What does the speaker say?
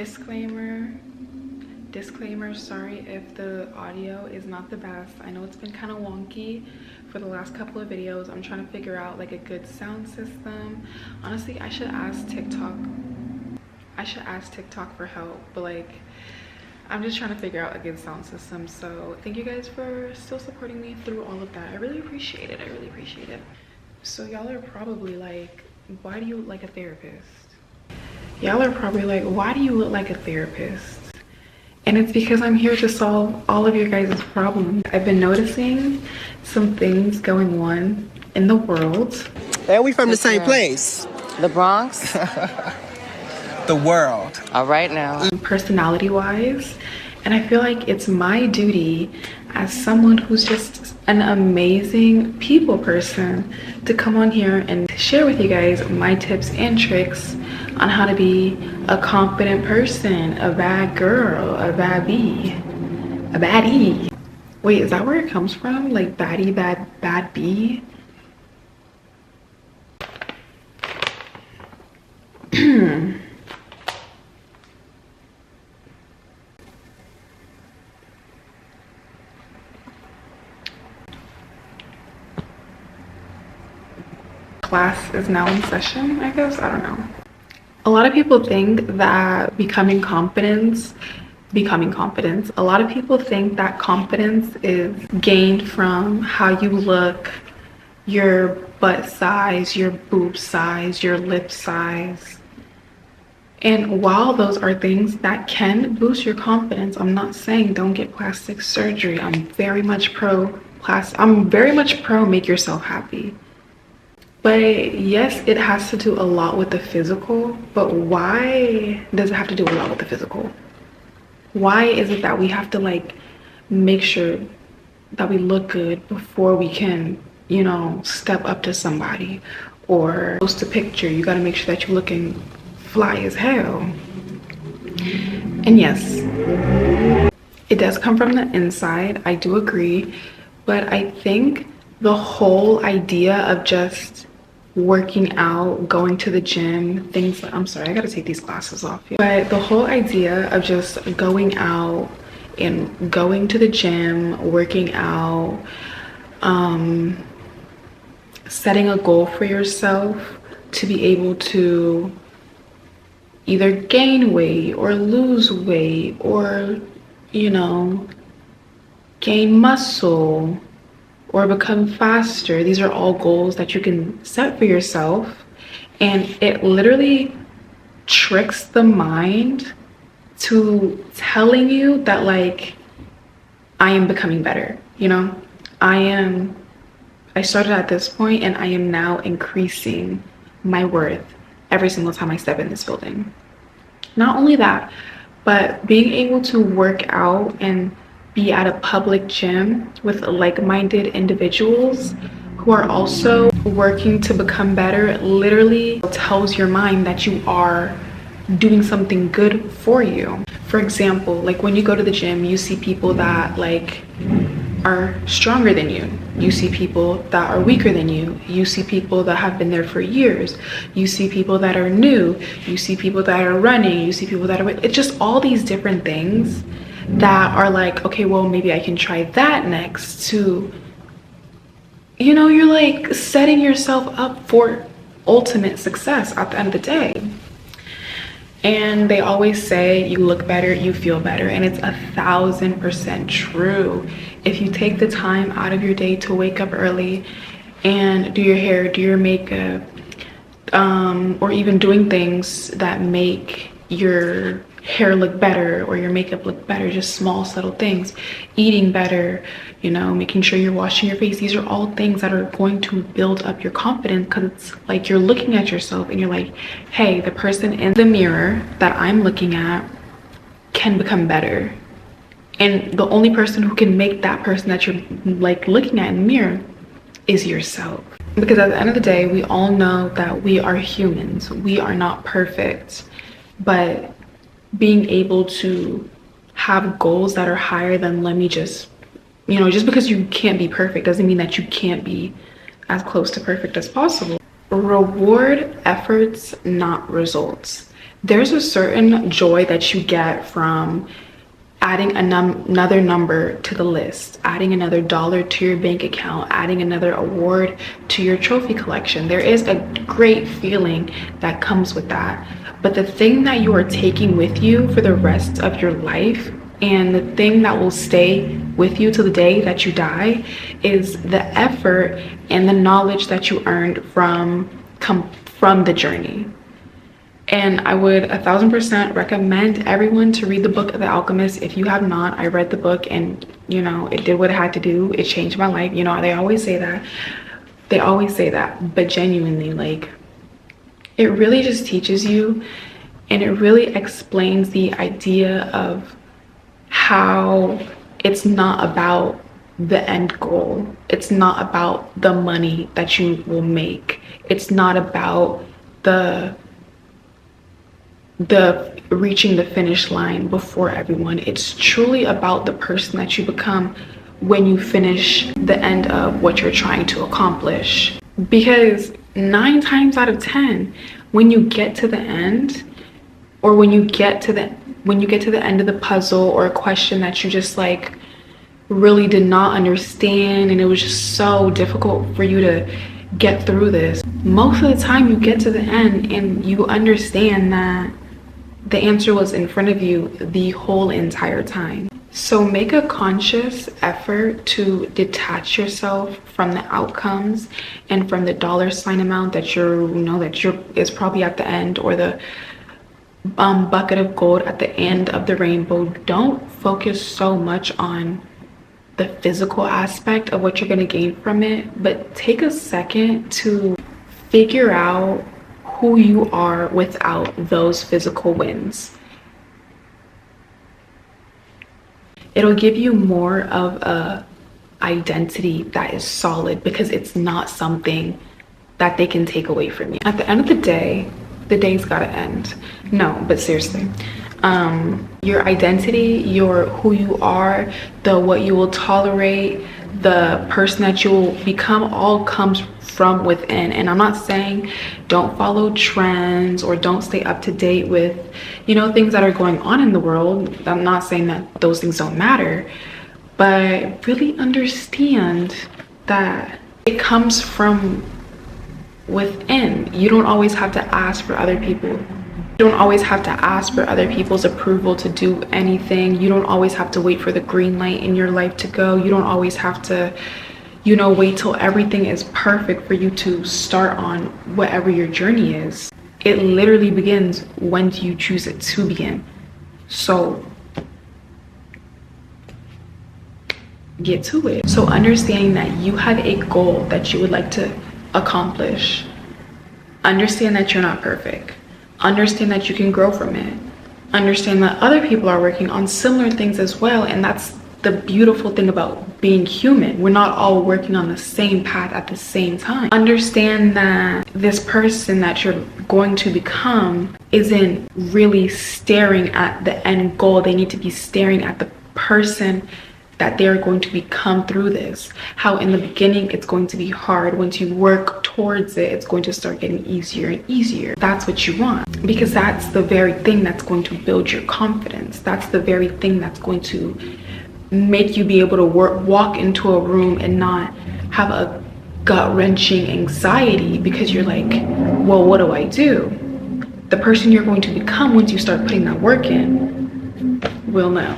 Disclaimer, sorry if the audio is not the best. I know it's been kind of wonky for the last couple of videos. I'm trying to figure out like a good sound system. Honestly, I should ask TikTok for help, but like I'm just trying to figure out a good sound system. So thank you guys for still supporting me through all of that. I really appreciate it. So y'all are probably like, why do you look like a therapist? Y'all are probably like, why do you look like a therapist? And it's because I'm here to solve all of your guys' problems. I've been noticing some things going on in the world. And we from the same place. The Bronx? The world. All right now. Personality-wise. And I feel like it's my duty as someone who's just an amazing people person to come on here and share with you guys my tips and tricks on how to be a confident person, a bad girl, a baddie. Wait, is that where it comes from? Like baddie, bad bee? Class is now in session, I guess. I don't know. A lot of people think that becoming confidence, a lot of people think that confidence is gained from how you look, your butt size, your boob size, your lip size. And while those are things that can boost your confidence, I'm not saying don't get plastic surgery. I'm very much pro make yourself happy. But yes, it has to do a lot with the physical, but why does it have to do a lot with the physical? Why is it that we have to like make sure that we look good before we can, you know, step up to somebody or post a picture? You got to make sure that you're looking fly as hell. And yes, it does come from the inside. I do agree. But I think the whole idea of just working out, going to the gym, things like, I'm sorry, I gotta take these glasses off. But the whole idea of just going out and going to the gym, working out, setting a goal for yourself to be able to either gain weight or lose weight or, you know, gain muscle or become faster. These are all goals that you can set for yourself, and it literally tricks the mind to telling you that like I am becoming better, you know. I started at this point and I am now increasing my worth every single time I step in this building. Not only that, but being able to work out and be at a public gym with like-minded individuals who are also working to become better literally tells your mind that you are doing something good for you. For example, like when you go to the gym, you see people that like are stronger than you. You see people that are weaker than you. You see people that have been there for years. You see people that are new. You see people that are running. You see people that are, it's just all these different things that are like, okay, well, maybe I can try that next to, you know, you're like setting yourself up for ultimate success at the end of the day. And they always say you look better, you feel better. And it's 1000% true. If you take the time out of your day to wake up early and do your hair, do your makeup, or even doing things that make your hair look better or your makeup look better, just small subtle things, eating better, you know, making sure you're washing your face. These are all things that are going to build up your confidence, because it's like you're looking at yourself and you're like, hey, the person in the mirror that I'm looking at can become better. And the only person who can make that person that you're like looking at in the mirror is yourself. Because at the end of the day, we all know that we are humans. We are not perfect, but being able to have goals that are higher than, let me just, you know, just because you can't be perfect doesn't mean that you can't be as close to perfect as possible. Reward efforts, not results. There's a certain joy that you get from adding another number to the list, adding another dollar to your bank account, adding another award to your trophy collection. There is a great feeling that comes with that. But the thing that you are taking with you for the rest of your life, and the thing that will stay with you till the day that you die, is the effort and the knowledge that you earned from the journey. And I would 1000% recommend everyone to read the book The Alchemist. If you have not, I read the book and, you know, it did what it had to do. It changed my life. You know, they always say that. They always say that. But genuinely, like, it really just teaches you, and it really explains the idea of how it's not about the end goal. It's not about the money that you will make. It's not about the reaching the finish line before everyone. It's truly about the person that you become when you finish the end of what you're trying to accomplish. Because 9 times out of 10, when you get to the end, or when you get to the end of the puzzle, or a question that you just like really did not understand, and it was just so difficult for you to get through this, most of the time you get to the end and you understand that the answer was in front of you the whole entire time. So make a conscious effort to detach yourself from the outcomes and from the dollar sign amount that is probably at the end, or the bucket of gold at the end of the rainbow. Don't focus so much on the physical aspect of what you're going to gain from it, but take a second to figure out who you are without those physical wins. It'll give you more of a identity that is solid, because it's not something that they can take away from you. At the end of the day's gotta end. No, but seriously, your identity, who you are, what you will tolerate, the person that you will become, all comes from within. And I'm not saying don't follow trends or don't stay up to date with, things that are going on in the world. I'm not saying that those things don't matter, but really understand that it comes from within. You don't always have to ask for other people. You don't always have to ask for other people's approval to do anything. You don't always have to wait for the green light in your life to go. You don't always have to, wait till everything is perfect for you to start on whatever your journey is. It literally begins when you choose it to begin. So get to it. So understanding that you have a goal that you would like to accomplish. Understand that you're not perfect. Understand that you can grow from it. Understand that other people are working on similar things as well, and that's the beautiful thing about being human. We're not all working on the same path at the same time. Understand that this person that you're going to become isn't really staring at the end goal. They need to be staring at the person that they're going to become through this. How in the beginning it's going to be hard. Once you work towards it, it's going to start getting easier and easier. That's what you want, because that's the very thing that's going to build your confidence. That's the very thing that's going to make you be able to walk into a room and not have a gut-wrenching anxiety, because you're like, well, what do I do? The person you're going to become, once you start putting that work in, will know.